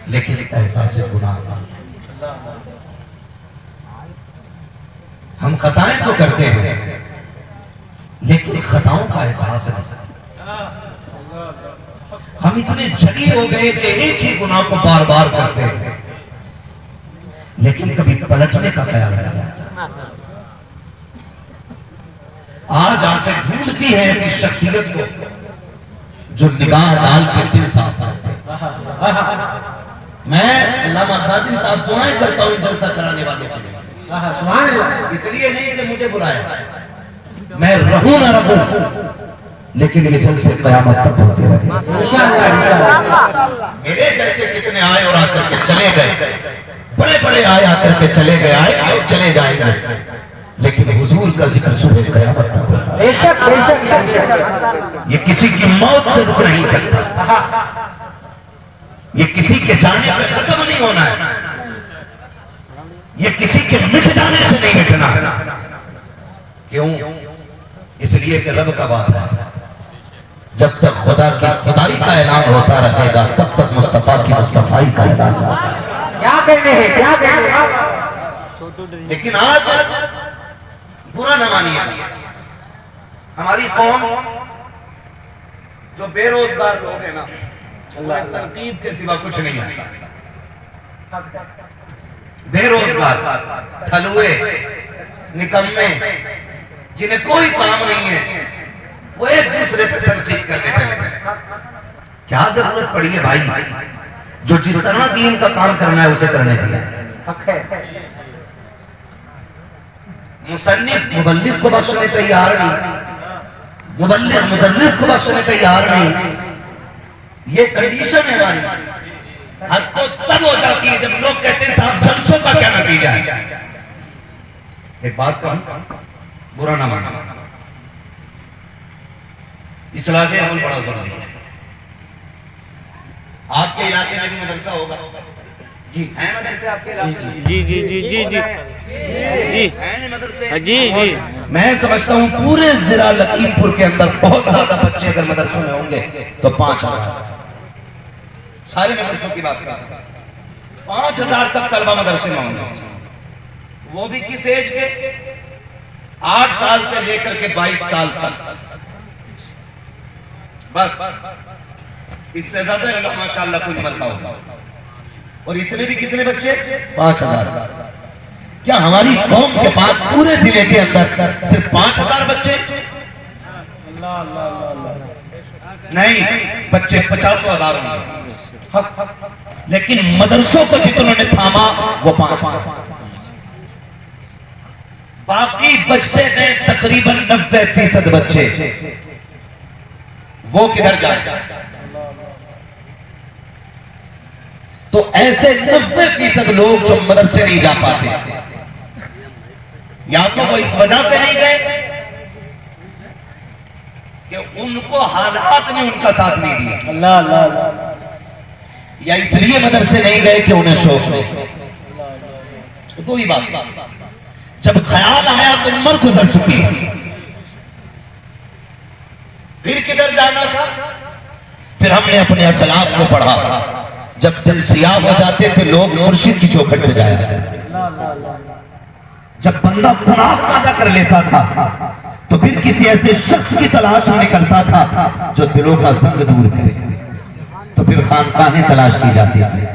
لیکن احساس گناہ کا ہم خطائیں تو کرتے ہیں لیکن خطاؤں کا احساس نہیں. ہم اتنے جگی ہو گئے کہ ایک ہی گناہ کو بار بار کرتے ہیں لیکن کبھی پلٹنے کا خیال نہیں آتا. آج آنکھیں ڈھونڈتی ہیں ایسی شخصیت کو جو نگاہ ڈال کے دل صاف کرتے. میں علامہ خادم صاحب دعائیں کرتا ہوں جلسہ کرانے والے کے لیے. سبحان اللہ. اس لیے نہیں کہ مجھے بلایا، میں رہوں نہ رہوں لیکن یہ جلسے قیامت تک ہوتے رہے. میرے جیسے کتنے آئے اور آ کر کے چلے گئے، بڑے بڑے آئے آ کر کے چلے گئے، آئے اور چلے جائیں گے، لیکن حضور کا ذکر صبح قیامت تک ہوتا ہے. یہ کسی کی موت سے رک نہیں سکتا، یہ کسی کے جانے پہ ختم نہیں ہونا ہے، یہ کسی کے مٹ جانے سے نہیں مٹنا. کیوں؟ اس لیے کہ رب کا وعدہ ہے جب تک خدا کی خدائی کا اعلان ہوتا رہے گا تب تک مصطفیٰ کی مصطفائی کا اعلان ہوتا ہے. کیا کہنے ہیں، کیا کہنے ہیں. لیکن آج برا نہ مانیے، ہماری قوم جو بے روزگار لوگ ہیں نا، انہیں تنقید کے سوا کچھ نہیں آتا. بے روزگار تھلوے نکمے جنہیں کوئی کام نہیں ہے وہ ایک دوسرے پہ تنقید کرنے پہ لگے. کیا ضرورت پڑی ہے بھائی؟ جو جس طرح دین کا کام کرنا ہے اسے کرنے دیا. مصنف مبلغ کو بخشنے تیار نہیں، مبلغ مدرس کو بخشنے تیار نہیں. یہ کنڈیشن ہے ہماری. حد تو تب ہو جاتی ہے جب لوگ کہتے ہیں صاحب جلسوں کا کیا نتیجہ ہے. ایک بات کہوں، برا نہ مانا، اصلاح عمل بڑا ضروری ہے. آپ کے علاقے میں بھی مدرسہ ہوگا؟ جی ہیں مدرسے آپ کے علاقے میں؟ جی جی جی جی جی جی ہیں مدرسے؟ جی جی. میں سمجھتا ہوں پورے ضلع لکھیم پور کے اندر بہت زیادہ بچے اگر مدرسوں میں ہوں گے تو 5,000. سارے مدرسوں کی بات کریں 5,000 تک طلبہ مدرسے میں ہوں گے. وہ بھی کس ایج کے؟ 8 سال سے لے کر کے 22 سال تک. بس اس سے زیادہ ماشاءاللہ کوئی مرکہ ہوگا. اور اتنے بھی کتنے بچے؟ 5,000. کیا ہماری قوم کے پاس پورے ضلع کے اندر صرف 5,000 بچے؟ نہیں، بچے 50,000 ہوں گے. لیکن مدرسوں کو جتنوں نے تھاما وہ 5,000. باقی بچتے ہیں تقریباً 90% بچے. وہ کدھر جائے؟ تو ایسے 90% لوگ جو مدرسے نہیں جا پاتے، یا تو وہ اس وجہ سے نہیں گئے کہ ان کو حالات نے ان کا ساتھ نہیں دیا، یا اس لیے مدرسے نہیں گئے کہ انہیں شوق نہیں. دو ہی بات. جب خیال آیا تو عمر گزر چکی تھی، پھر کدھر جانا تھا؟ پھر ہم نے اپنے اسلاف کو پڑھا. جب دل سیاہ ہو جاتے تھے لوگ مرشد کی چوکھٹ پہ جایا کرتے تھے. جب بندہ گناہ زیادہ کر لیتا تھا تو پھر کسی ایسے شخص کی تلاش میں نکلتا تھا جو دلوں کا زنگ دور کرے. تو پھر خانقاہیں تلاش کی جاتی تھی.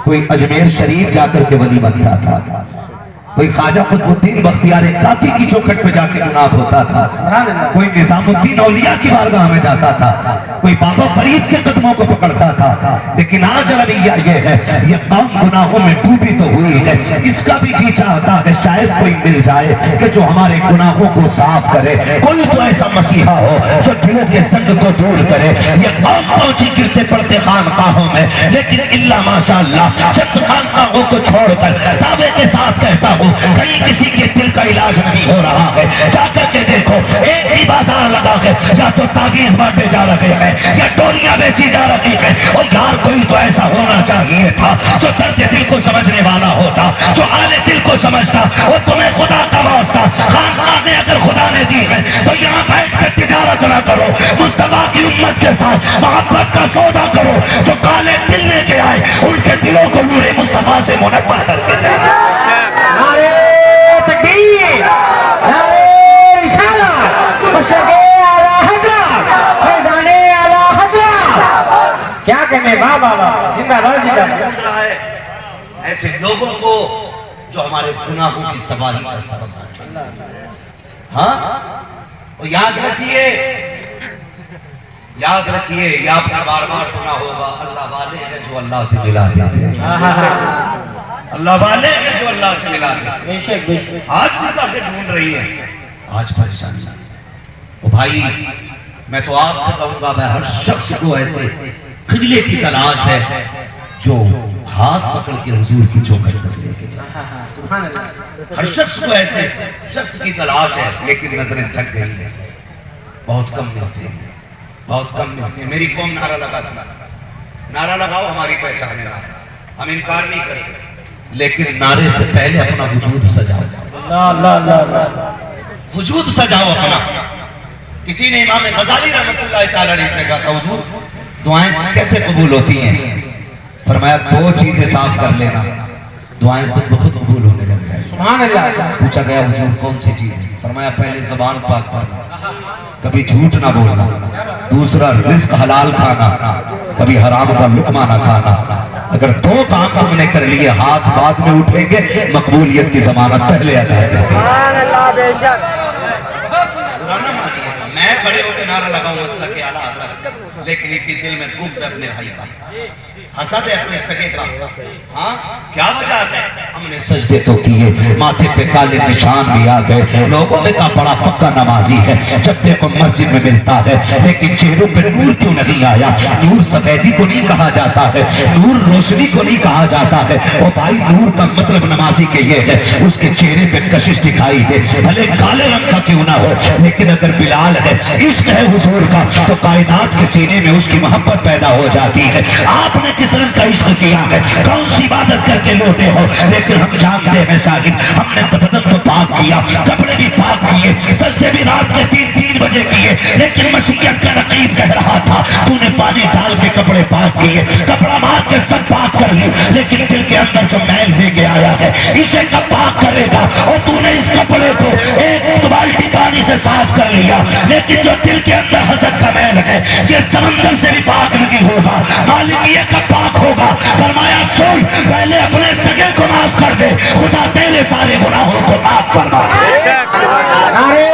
کوئی اجمیر شریف جا کر کے ولی بنتا تھا، کوئی خواجہ قطب الدین بختیار کاکی کی چوکھٹ پہ جا کے گناہ ہوتا تھا، کوئی نظام الدین اولیاء کی بارگاہ میں جاتا تھا، کوئی بابا فرید کے قدموں کو پکڑتا تھا. لیکن آج رویہ یہ ہے، یہ قوم گناہوں میں ڈوبی تو ہوئی ہے، اس کا بھی جی چاہتا ہے شاید کوئی مل جائے کہ جو ہمارے گناہوں کو صاف کرے. کوئی تو ایسا مسیحا ہو جو دلوں کے زنگ کو دور کرے. یہ قوم پہنچی گرتے پڑتے خانقاہوں میں، لیکن اللہ ماشاءاللہ جب خانقاہوں کو چھوڑ کر دعوے کے ساتھ کہتا ہوں کہیں کسی کے دل کا علاج نہیں ہو رہا ہے، جا کر کے دیکھو ایک ہی بازار لگا ہے، یا تو تعویذ بانٹے جا رہے ہیں یا ڈوریاں بیچی جا رہی ہیں. اور یار کوئی تو ایسا ہونا چاہیے تھا جو درد دل کو سمجھنے والا ہوتا، جو حال دل کو سمجھتا. اور تمہیں خدا کا واسطہ خانقاہیں اگر خدا نے دی ہے تو یہاں بیٹھ کر تجارت نہ کرو، مصطفیٰ کی امت کے ساتھ محبت کا سودا کرو. جو کالے دل لے کے آئے ان کے دلوں کو نور مصطفیٰ سے منور کر کے دے۔ نعرے تکبیر، نعرے رسالت، مشرق اعلیٰ حضرت، فیضان اعلیٰ حضرت، کیا کہنے بابا زندہ باد زندہ باد۔ ڈھونڈ رہا ہے ایسے لوگوں کو جو ہمارے گناہوں کی سواری کا سبب بنے۔ ہاں اور یاد رکھیے یہ آپ نے بار بار سنا ہوگا، اللہ والے ہیں جو اللہ سے ملا دیتے ہیں، اللہ والے ہیں جو اللہ سے ملا دیتے ہیں۔ بے شک بے شک۔ آج بھی کافی ڈھونڈ رہی ہے، آج پریشانی ہے۔ او بھائی میں تو آپ سے کہوں گا، میں ہر شخص کو ایسے قبلے کی تلاش ہے جو ہاتھ پکڑ کے حضور کی چوکھٹ تک لے کے جائے۔ سبحان اللہ۔ ہر شخص کو ایسے شخص کی تلاش ہے، لیکن نظریں تھک گئی ہیں، بہت کم ملتے ہیں، بہت کم ملتے ہیں۔ میری قوم نعرہ لگاتی ہے، نعرہ لگاؤ ہماری پہچان ہے، ہم انکار نہیں کرتے، لیکن نعرے سے پہلے اپنا وجود سجاؤ، وجود سجاؤ اپنا۔ کسی نے امام غزالی رحمۃ اللہ تعالیٰ علیہ سے کہا تھا، حضور دعائیں کیسے قبول ہوتی ہیں؟ فرمایا دو چیزیں صاف کر لینا، دعائیں خود بخود قبول ہونے لگ جائیں۔ سبحان اللہ۔ پوچھا گیا حضور کون سی چیزیں؟ فرمایا پہلے زبان پاک کرنا، کبھی جھوٹ نہ بولنا، دوسرا رزق حلال کھانا، کبھی حرام کا لقمہ نہ کھانا۔ اگر دو کام تم نے کر لیے، ہاتھ بعد میں اٹھیں گے، مقبولیت کی ضمانت پہلے ادا کر دیں۔ سبحان اللہ بے شک۔ میں کھڑے ہو کے نعرہ لگاؤں مسلک اعلیٰ حضرت، لیکن اسی دل میں بغض ہے اپنے بھائی کا، حسد ہے اپنے سگے کا۔ ہاں کیا وجہ ہے؟ ہم نے سجدے تو کیے، ماتھے پہ کالے نشان بھی آ گئے، لوگوں نے کہا بڑا پکا نمازی ہے، جب دیکھو مسجد میں ملتا ہے، لیکن چہروں پہ نور کیوں نہیں آیا؟ نور سفیدی کو نہیں کہا جاتا ہے، نور روشنی کو نہیں کہا جاتا ہے۔ او بھائی نور کا مطلب نمازی کے یہ ہے اس کے چہرے پہ کشش دکھائی دے، بھلے کالے رنگ کا کیوں نہ ہو، لیکن اگر بلال ہے، عشق ہے حضور کا، تو کائنات کے سینے میں اس کی محبت پیدا ہو جاتی ہے۔ آپ نے کس رنگ کا عشق کیا ہے، کون سی عبادت کر کے لوٹے ہو، لیکن ہم جانتے ہیں شاہد، ہم نے بدن تو پاک کیا، کپڑے بھی پاک کیے، سجدے بھی رات کے 3 بجے کیے، لیکن مسیحیت کا رقیب کہہ رہا تھا تو نے پانی ڈال کے کپڑے پاک کیے، کپڑا مار کے سب پاک کر لی، لیکن دل کے اندر جو میل لے کے آیا ہے اسے کب پاک کرے گا؟ اور تو نے اس کپڑے کو ایک بالٹی پانی سے صاف کر لیا، لیکن جو دل کے اندر حسد کا میل ہے یہ سمندر سے بھی پاک نہیں ہوگا، مالک یہ کب پاک ہوگا؟ فرمایا سن، پہلے اپنے سگے کو معاف کر دے، خدا تیرے سارے گناہوں کو معاف فرما۔ نعرے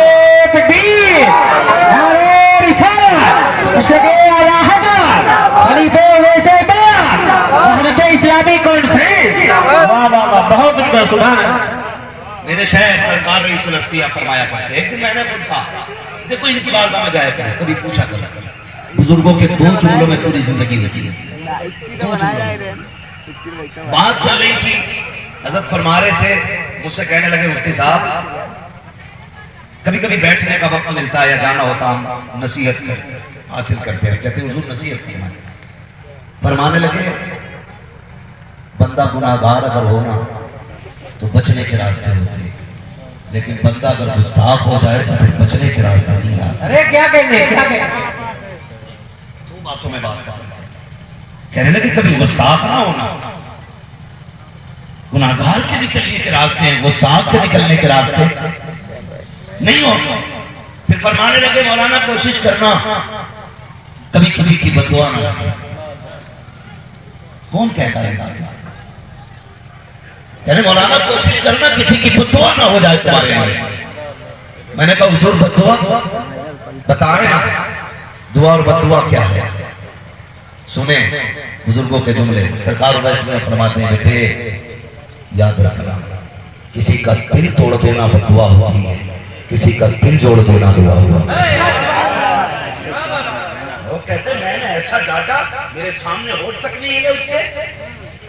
تکبیر، نعرے رسالت، مشرق اعلیٰ حضرت، خلیفہ ویسے بیان، وحدت اسلامی کانفرنس۔ واہ واہ واہ، بہت بڑا سبحان اللہ۔ میرے شہر سرکار رئیس الاختیہ فرمایا کرتے، ایک دن میں نے خود کہا دیکھو ان کی بارگاہ میں جایا کرو، کبھی پوچھا کرو، بزرگوں کے 2 جملوں میں پوری زندگی ہوتی ہے، 2 جملوں۔ بات چل رہی تھی، حضرت فرما رہے تھے، مجھ سے کہنے لگے مفتی صاحب کبھی کبھی بیٹھنے کا وقت ملتا ہے یا جانا ہوتا ہم نصیحت حاصل کرتے ہیں، کہتے ہیں حضور نصیحت فرمائیں۔ فرمانے لگے بندہ گناہگار اگر ہونا تو بچنے کے راستے ہوتے ہیں، لیکن بندہ اگر گستاخ ہو جائے تو پھر بچنے کے راستے نہیں آتے۔ ارے کیا کہنے، کیا کہنے؟ 2 باتوں میں بات کرتا ہوں، کہنے لگے کبھی گستاخ نہ ہونا، گناہگار کے نکلنے کے راستے ہیں، گستاخ کے نکلنے کے راستے نہیں ہوتے۔ پھر فرمانے لگے مولانا کوشش کرنا کبھی کسی کی بد دعا نہ لگے۔ کون کہتا ہے کہنے مولانا کوشش کرنا کسی کی بد دعا نہ ہو جائے تمہارے لیے۔ میں نے کہا حضور بد دعا بتائیں نا، دعا اور بد دعا کیا ہے؟ سنیں بزرگوں کے جملے، سرکار ویسے میں فرماتے ہیں بیٹے یاد رکھنا کسی کا دل توڑ دینا بد دعا ہوتی ہے، کسی کا دل جوڑ دینا دعا ہوا۔ وہ کہتے ہیں میں نے ایسا ڈاٹا میرے سامنے ہوٹ تک نہیں ہے، اس کے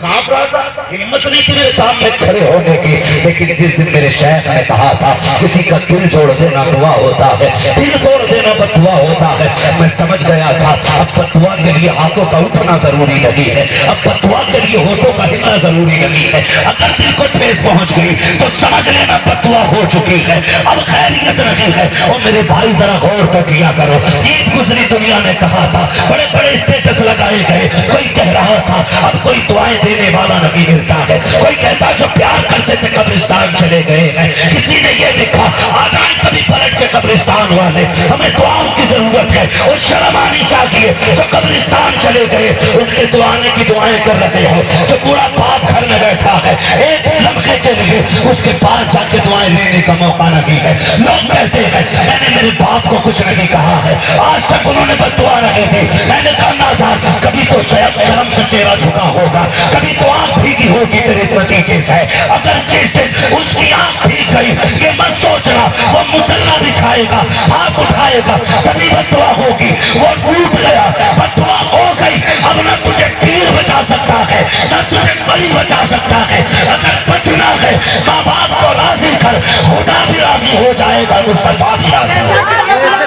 کانپ رہا تھا، ہمت نہیں تھی میرے سامنے کھڑے ہونے کی، لیکن جس دن میرے شیخ نے کہا تھا کسی کا دل جوڑ دینا دعا ہوتا ہے، دل توڑ دینا بد دعا ہوتا ہے، میں سمجھ گیا تھا اب بد دعا کے لیے ہاتھوں کا اٹھنا ضروری نہیں ہے، اب بد دعا کے لیے ہونٹوں کا ہلنا ضروری نہیں ہے۔ اگر دل کو ٹھیس پہنچ گئی تو سمجھ لینا بد دعا ہو چکی ہے، اب خیریت نہیں ہے۔ اور میرے بھائی ذرا غور تو کیا کرو، عید گزری دنیا نے کہا تھا، بڑے بڑے اسٹیج اسٹیٹس لگائے گئے. کوئی کہہ رہا تھا اب کوئی دعائیں دینے والا نہیں ملتا ہے. کوئی کہتا جو پیار کرتے تھے قبرستان چلے گئے ہیں. کسی نے یہ لکھا آ جائیں کبھی پلٹ کے قبرستان والے, ہمیں دعاؤں کی ضرورت ہے. اور شرم آنی چاہیے جو قبرستان چلے گئے ان کے دعانے کی دعائیں کر رہے ہیں. جو بوڑھا باپ گھر میں بیٹھا ہے ایک لمحے کے لیے اس کے پاس جا کے دعائیں لینے کا موقع نہیں ہے. لوگ کہتے ہیں میں نے میرے باپ کو کچھ نہیں کہا ہے, آج تک انہوں نے بد دعا نہیں دی. میں نے کہا نادان کبھی تو شرم سے چہرہ جھکا ہوگا, کبھی تو آنکھ بھیگی ہوگی تیرے نتیجے سے. اگر جس دن اس کی آنکھ بھیگ گئی یہ مت سوچنا وہ مصلا بچھائے گا, ہاتھ اٹھائے گا, تبھی بد دعا ہوگی. وہ ٹوٹ گیا, بد دعا ہو گئی, اب نہ تجھے پیر بچا سکتا ہے نہ تجھے ولی بچا سکتا ہے. اگر بچنا ہے ماں باپ کو راضی کر, خدا بھی راضی ہو جائے گا, مصطفیٰ بھی راضی ہو جائے گا.